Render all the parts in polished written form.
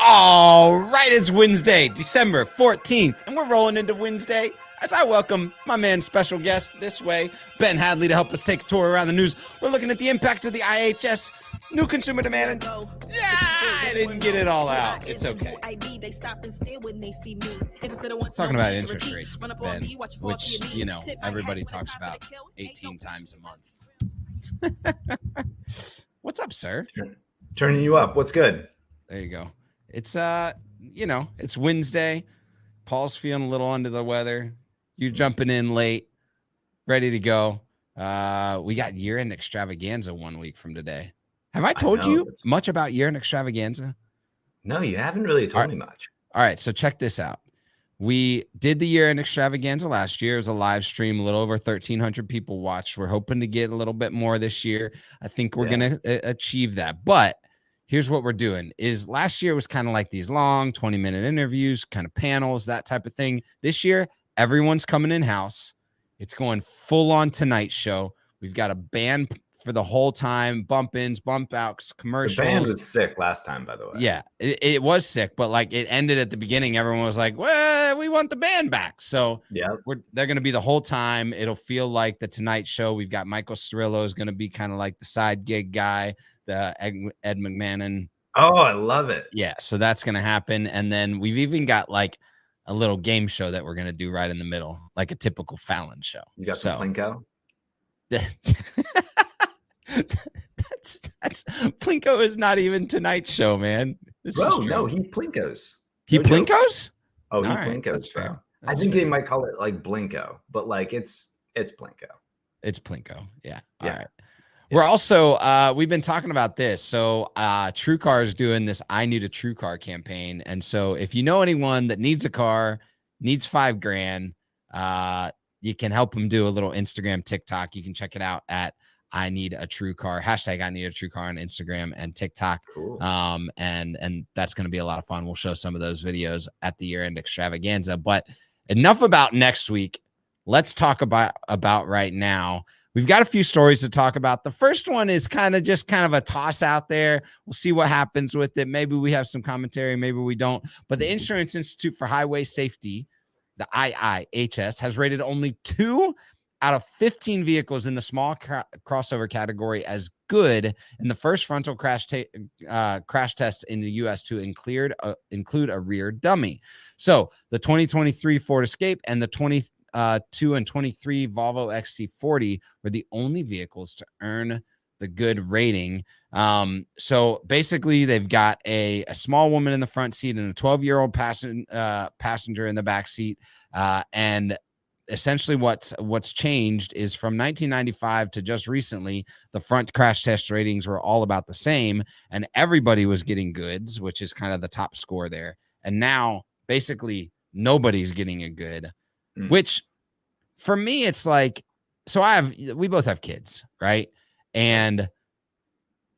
All right, it's Wednesday, December 14th, and we're rolling into Wednesday as I welcome my man, special guest this way, Ben Hadley, to help us take a tour around the news. We're looking at the impact of the IIHS, new consumer demand. Yeah, I didn't get it all out. It's okay. Talking about interest rates, Ben, which, you know, everybody talks about 18 times a month. What's up, sir? Turning you up. What's good? There you go. It's you know, it's Wednesday. Paul's feeling a little under the weather. You're jumping in late, ready to go. We got year-end extravaganza 1 week from today. Have I told you much about year-end extravaganza? No, you haven't really told me much. All right, so check this out. We did the year-end extravaganza last year. It was a live stream. A little over 1,300 people watched. We're hoping to get a little bit more this year. I think we're going to achieve that. But here's what we're doing is last year was kind of like these long 20-minute interviews, kind of panels, that type of thing. This year, everyone's coming in-house. It's going full-on Tonight Show. We've got a band for the whole time, bump-ins, bump-outs, commercials. The band was sick last time, by the way. Yeah, it was sick, but like it ended at the beginning. Everyone was like, well, we want the band back. So they're going to be the whole time. It'll feel like the Tonight Show. We've got Michael Cirillo is going to be kind of like the side gig guy. The Ed McMahon. Oh, I love it. Yeah, so that's going to happen. And then we've even got like a little game show that we're going to do right in the middle, like a typical Fallon show. You got some Plinko? That's Plinko is not even tonight's show, man. Bro, no, he Plinkos. He Plinkos? Oh, he Plinkos. That's fair. I think they might call it like Blinko, but like it's Plinko. It's Plinko. Yeah. All right. We're also, we've been talking about this. So TrueCar is doing this I Need a True Car campaign. And so if you know anyone that needs a car, needs $5,000, you can help them do a little Instagram, TikTok. You can check it out at I Need a True Car, hashtag I Need a True Car on Instagram and TikTok. Cool. And that's going to be a lot of fun. We'll show some of those videos at the year-end extravaganza. But enough about next week. Let's talk about right now. We've got a few stories to talk about. The first one is kind of a toss out there. We'll see what happens with it. Maybe we have some commentary, maybe we don't. But the Insurance Institute for Highway Safety, the IIHS, has rated only 2 out of 15 vehicles in the small crossover category as good in the first frontal crash test in the U.S. to include a rear dummy. So the 2023 Ford Escape and the 22 and 23 Volvo XC40 were the only vehicles to earn the good rating. So basically, they've got a small woman in the front seat and a 12-year-old passenger in the back seat, and essentially what's changed is from 1995 to just recently, the front crash test ratings were all about the same, and everybody was getting goods, which is kind of the top score there. And now basically nobody's getting a good, which for me, it's like, so we both have kids, right? And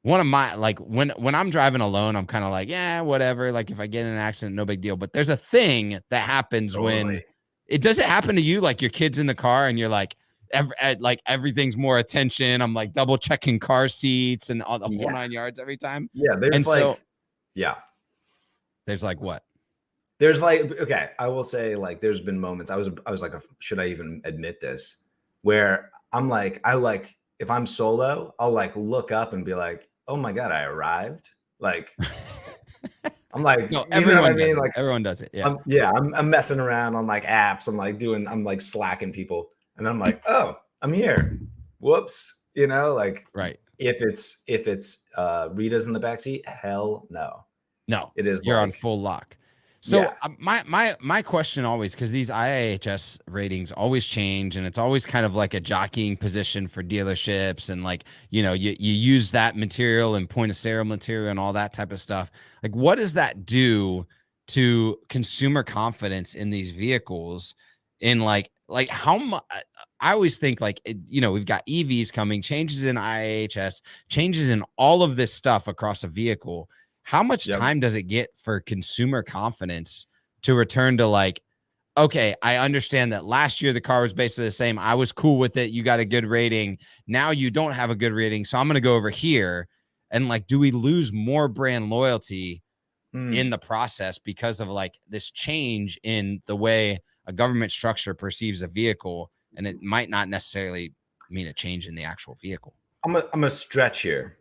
one of my, like when I'm driving alone, I'm kind of like, yeah, whatever. Like if I get in an accident, no big deal. But there's a thing that happens when does it happen to you? Like your kid's in the car and you're like, everything's more attention. I'm like double checking car seats and all the whole 9 yards every time. Yeah. There's There's like what? There's like, okay, I will say like there's been moments I was like, should I even admit this? Where I'm like, if I'm solo, I'll like look up and be like, oh my God, I arrived. Like, I'm like, no, everyone does it. Like, everyone does it. Yeah. I'm messing around on like apps. I'm like slacking people. And then I'm like, oh, I'm here. Whoops. You know, like, right. If it's Rita's in the backseat, hell no. No, it is. You're on full lock. So my question always, because these IIHS ratings always change and it's always kind of like a jockeying position for dealerships. And like, you know, you use that material and point of sale material and all that type of stuff. Like, what does that do to consumer confidence in these vehicles? In like how much? I always think like, you know, we've got EVs coming, changes in IIHS, changes in all of this stuff across a vehicle. How much time does it get for consumer confidence to return to like, okay, I understand that last year the car was basically the same. I was cool with it. You got a good rating. Now you don't have a good rating. So I'm going to go over here. And like, do we lose more brand loyalty in the process because of like this change in the way a government structure perceives a vehicle, and it might not necessarily mean a change in the actual vehicle. I'm a stretch here.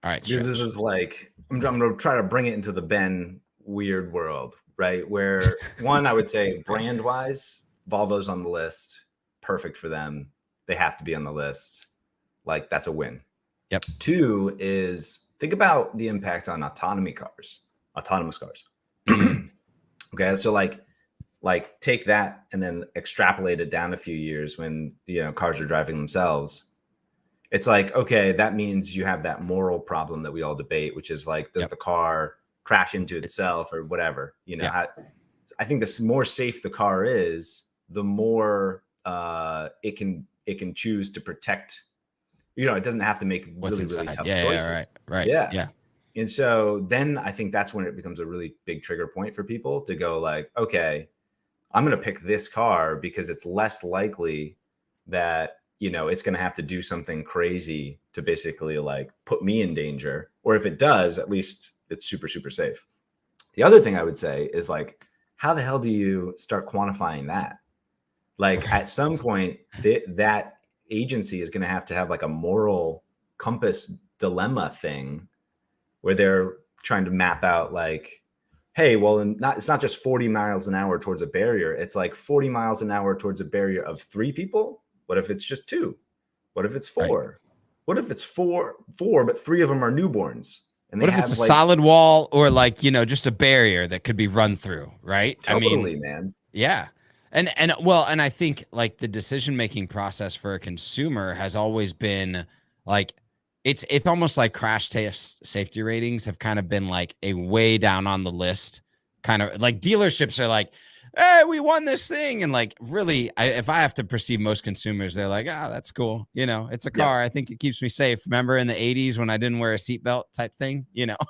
All right, because this is like I'm gonna try to bring it into the Ben weird world, right? Where one, I would say brand wise, Volvo's on the list, perfect for them. They have to be on the list. Like that's a win. Yep. Two is think about the impact on autonomous cars. Okay, so like take that and then extrapolate it down a few years when cars are driving themselves. It's like, okay, that means you have that moral problem that we all debate, which is like, does the car crash into itself or whatever? I think the more safe the car is, the more it can choose to protect. It doesn't have to make really tough choices. Right. Yeah. And so then I think that's when it becomes a really big trigger point for people to go like, okay, I'm going to pick this car because it's less likely that it's going to have to do something crazy to basically like put me in danger. Or if it does, at least it's super, super safe. The other thing I would say is like, how the hell do you start quantifying that? Like at some point that agency is going to have like a moral compass dilemma thing where they're trying to map out like, hey, well, it's not just 40 miles an hour towards a barrier. It's like 40 miles an hour towards a barrier of 3 people. What if it's just 2? What if it's 4? Right. What if it's four, but 3 of them are newborns? And what if it's a solid wall or like, just a barrier that could be run through, right? Totally, man. Yeah. And I think like the decision-making process for a consumer has always been like, it's almost like crash safety ratings have kind of been like a way down on the list. Kind of like dealerships are like, hey, we won this thing. And like, really, if I have to perceive most consumers, they're like, that's cool. It's a car. I think it keeps me safe. Remember in the 80s when I didn't wear a seatbelt type thing,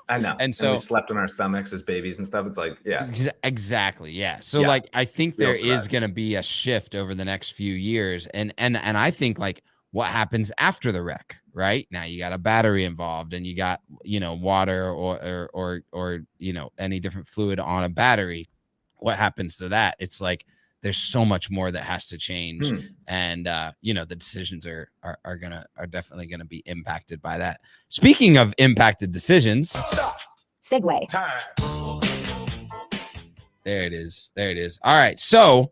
I know. And so we slept on our stomachs as babies and stuff. It's like, yeah. Exactly. Yeah. So like, I think there is going to be a shift over the next few years. And I think like what happens after the wreck, right? Now you got a battery involved and you got, water or any different fluid on a battery. What happens to that? It's like there's so much more that has to change, and the decisions are definitely gonna be impacted by that. Speaking of impacted decisions, segue. There it is. All right, so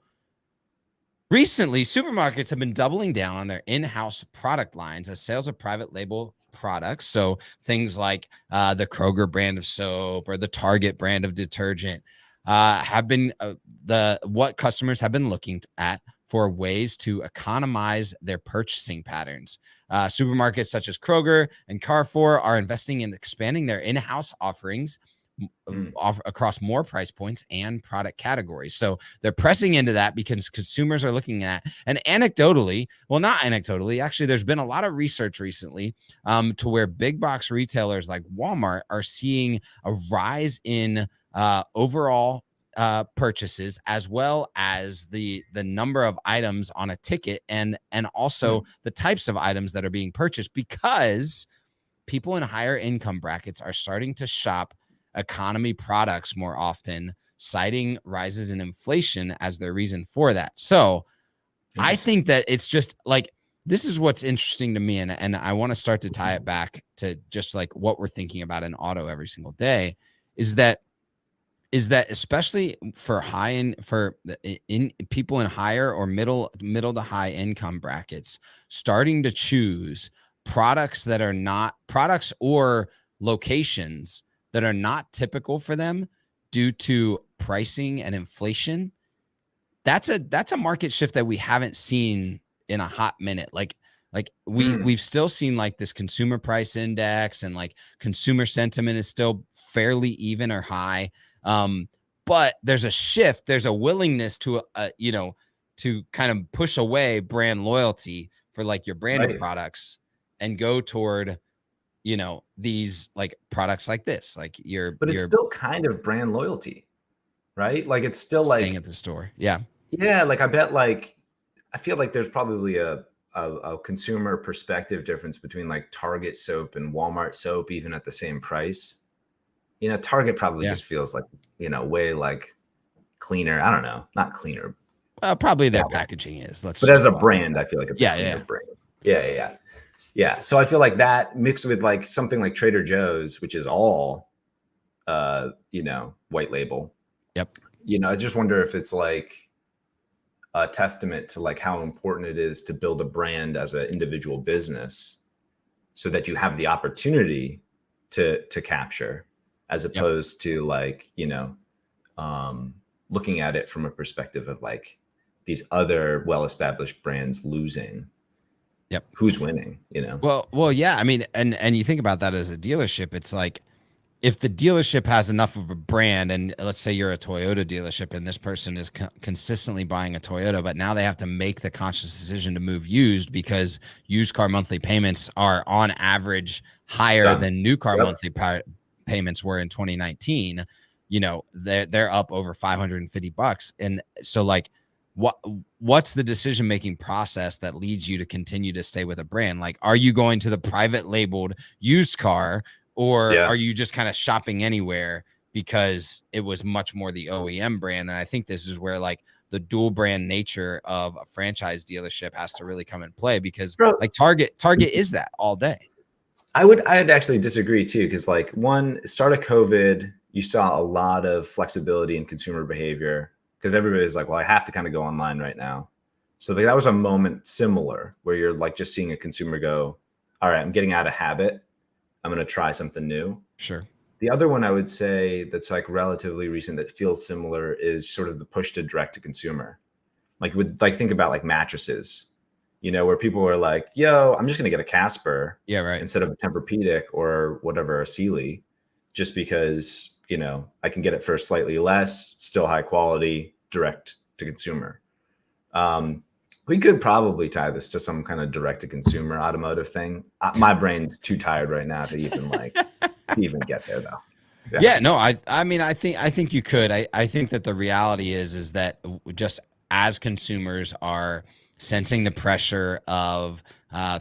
recently supermarkets have been doubling down on their in-house product lines as sales of private label products. So things like the Kroger brand of soap or the Target brand of detergent. Have been what customers have been looking at for ways to economize their purchasing patterns. Supermarkets such as Kroger and Carrefour are investing in expanding their in-house offerings across more price points and product categories. So they're pressing into that because consumers are looking at, and anecdotally, well, not anecdotally, actually, there's been a lot of research recently to where big box retailers like Walmart are seeing a rise in overall purchases, as well as the number of items on a ticket, and also the types of items that are being purchased, because people in higher income brackets are starting to shop economy products more often, citing rises in inflation as their reason for that. So I think that it's just like, this is what's interesting to me, and I want to start to tie it back to just like what we're thinking about in auto every single day, is that especially for people in higher or middle to high income brackets, starting to choose products that are not products or locations that are not typical for them due to pricing and inflation. That's a market shift that we haven't seen in a hot minute. Like we've still seen like this consumer price index, and like consumer sentiment is still fairly even or high. But there's a shift, there's a willingness to, to kind of push away brand loyalty for like your branded products and go toward, these like products like this, like but it's still kind of brand loyalty, right? Like it's still staying like at the store. Yeah. Like I bet I feel like there's probably a consumer perspective difference between like Target soap and Walmart soap, even at the same price. You know, Target probably Yeah. just feels like, you know, way like cleaner. I don't know, not cleaner, Well, probably their that way. packaging is. Let's But as just a call it like brand, that. I feel like it's a Yeah, cleaner yeah. brand. Yeah, yeah, yeah. Yeah. So I feel like that mixed with like something like Trader Joe's, which is all you know, white label. Yep. You know, I just wonder if it's like a testament to like how important it is to build a brand as an individual business so that you have the opportunity to capture, as Yep. opposed to like, you know, looking at it from a perspective of like these other well-established brands losing. Yep. Who's winning, you know? Well, yeah. I mean, and you think about that as a dealership, it's like if the dealership has enough of a brand, and let's say you're a Toyota dealership and this person is consistently buying a Toyota, but now they have to make the conscious decision to move used because used car monthly payments are on average higher Done. than new car Yep. monthly payments were in 2019. You know, they're up over $550. And so like, what's the decision-making process that leads you to continue to stay with a brand? Like, are you going to the private labeled used car, or Yeah. are you just kind of shopping anywhere because it was much more the OEM brand? And I think this is where like the dual brand nature of a franchise dealership has to really come in play, because Bro, like Target is that all day. I'd actually disagree too, because like start of COVID, you saw a lot of flexibility in consumer behavior because everybody's like, well, I have to kind of go online right now. So like, that was a moment similar where you're like just seeing a consumer go, all right, I'm getting out of habit. I'm going to try something new. Sure. The other one I would say that's like relatively recent that feels similar is sort of the push to direct to consumer. Like think about like mattresses, you know, where people are like, yo, I'm just going to get a Casper Yeah, right. instead of a Tempur-Pedic or whatever, a Sealy, just because, you know, I can get it for slightly less, still high quality, direct to consumer. We could probably tie this to some kind of direct to consumer automotive thing. My brain's too tired right now to even like even get there though. Yeah, no, I mean, I think you could. I think that the reality is that just as consumers are sensing the pressure of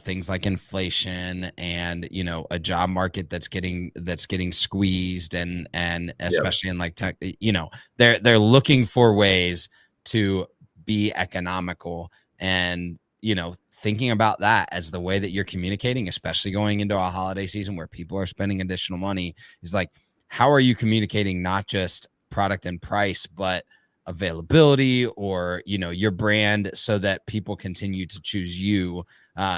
things like inflation and, you know, a job market that's getting squeezed, and especially in like tech, you know, they're looking for ways to be economical, and, you know, thinking about that as the way that you're communicating, especially going into a holiday season where people are spending additional money, is like, how are you communicating not just product and price, but availability, or, you know, your brand, so that people continue to choose you?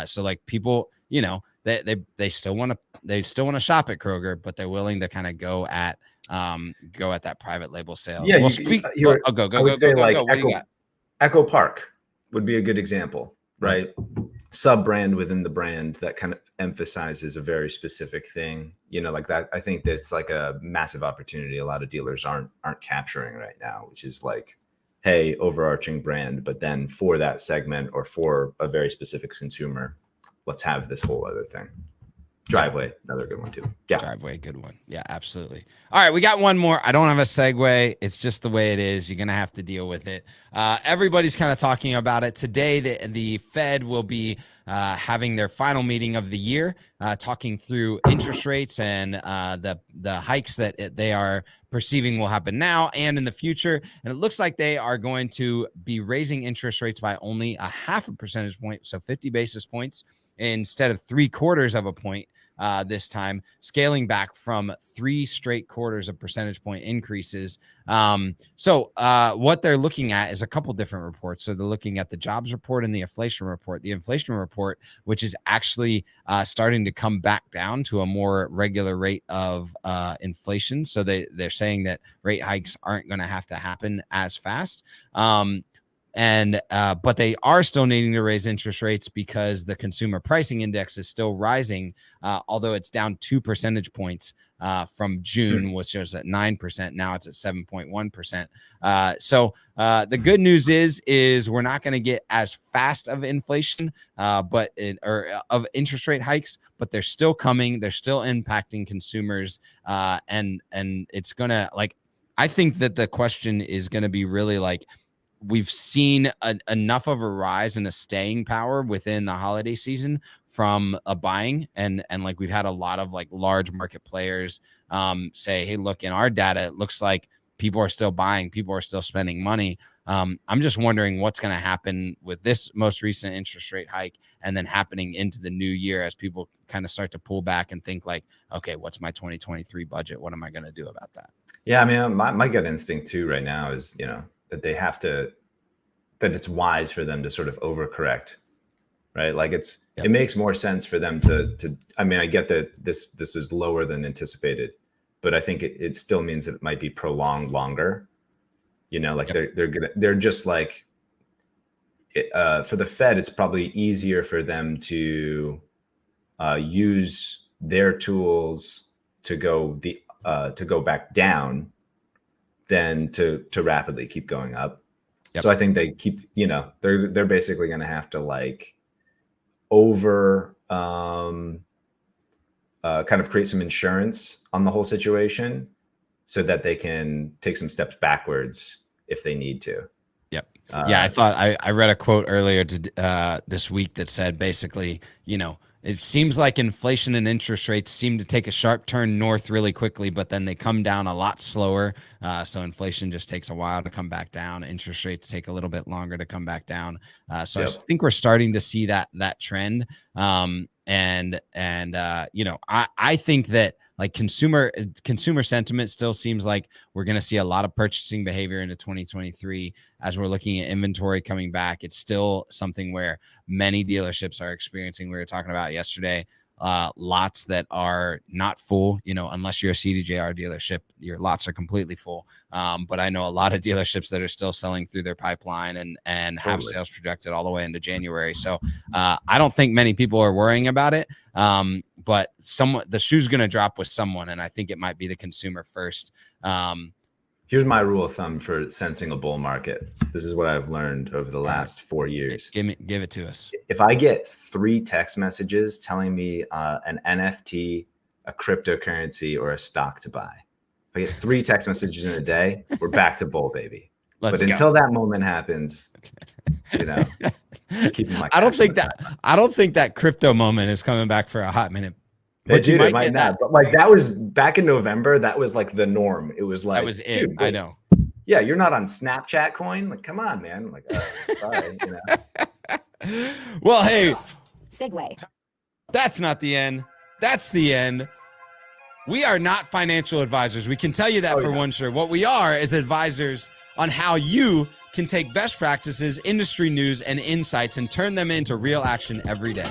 So like people, you know, they still want to shop at Kroger, but they're willing to kind of go at that private label sale. Yeah, Well, I would say like What do you got? Echo Park would be a good example, Right. Sub brand within the brand that kind of emphasizes a very specific thing, you know, like that. I think that's like a massive opportunity a lot of dealers aren't capturing right now, which is like, hey, overarching brand, but then for that segment or for a very specific consumer, let's have this whole other thing. Driveway, another good one too. Yeah. Driveway, good one. Yeah, absolutely. All right, we got one more. I don't have a segue. It's just the way it is. You're going to have to deal with it. Everybody's kind of talking about it. Today, the Fed will be having their final meeting of the year, talking through interest rates and the hikes that they are perceiving will happen now and in the future. And it looks like they are going to be raising interest rates by only 0.5 percentage point, so 50 basis points instead of 3/4 of a point. This time, scaling back from 3 straight quarters of percentage point increases. So what they're looking at is a couple different reports. So they're looking at the jobs report and the inflation report. The inflation report, which is actually starting to come back down to a more regular rate of inflation. So they're saying that rate hikes aren't going to have to happen as fast. But they are still needing to raise interest rates because the consumer pricing index is still rising, although it's down 2 percentage points from June, which was at 9%. Now it's at 7.1%. So the good news is we're not going to get as fast of inflation, or of interest rate hikes, but they're still coming. They're still impacting consumers, and it's gonna, like, I think that the question is going to be really like, we've seen enough of a rise and a staying power within the holiday season from a buying, and like we've had a lot of like large market players say, hey, look, in our data, it looks like people are still buying, people are still spending money. I'm just wondering what's going to happen with this most recent interest rate hike and then happening into the new year as people kind of start to pull back and think like, okay, what's my 2023 budget? What am I going to do about that? Yeah, I mean, my gut instinct too right now is, that they have to, that it's wise for them to sort of overcorrect, right? Like it makes more sense for them to, I mean, I get that this is lower than anticipated, but I think it still means that it might be prolonged longer. Like they're just like, for the Fed, it's probably easier for them to use their tools to go back down than to rapidly keep going up. Yep. So I think they keep, they're basically going to have to like kind of create some insurance on the whole situation so that they can take some steps backwards if they need to. Yep. Yeah. I thought I read a quote earlier this week that said basically, it seems like inflation and interest rates seem to take a sharp turn north really quickly, but then they come down a lot slower. So inflation just takes a while to come back down. Interest rates take a little bit longer to come back down. So yep. I think we're starting to see that trend. I think that like consumer sentiment still seems like we're going to see a lot of purchasing behavior into 2023 as we're looking at inventory coming back. It's still something where many dealerships are experiencing. We were talking about yesterday, lots that are not full, unless you're a CDJR dealership, your lots are completely full. But I know a lot of dealerships that are still selling through their pipeline and have sales projected all the way into January. So I don't think many people are worrying about it. But the shoe's going to drop with someone, and I think it might be the consumer first. Here's my rule of thumb for sensing a bull market. This is what I've learned over the last 4 years. Give it to us. If I get 3 text messages telling me an NFT, a cryptocurrency, or a stock to buy, if I get 3 text messages in a day, we're back to bull, baby. But until that moment happens, keeping my. I don't think that crypto moment is coming back for a hot minute. But it might not. But like that was back in November. That was like the norm. It was like that was it. Dude, I know. Yeah, you're not on Snapchat coin. Like, come on, man. Like, sorry. Well, hey. Segue. That's not the end. That's the end. We are not financial advisors. We can tell you that one sure. What we are is advisors on how you can take best practices, industry news, and insights and turn them into real action every day.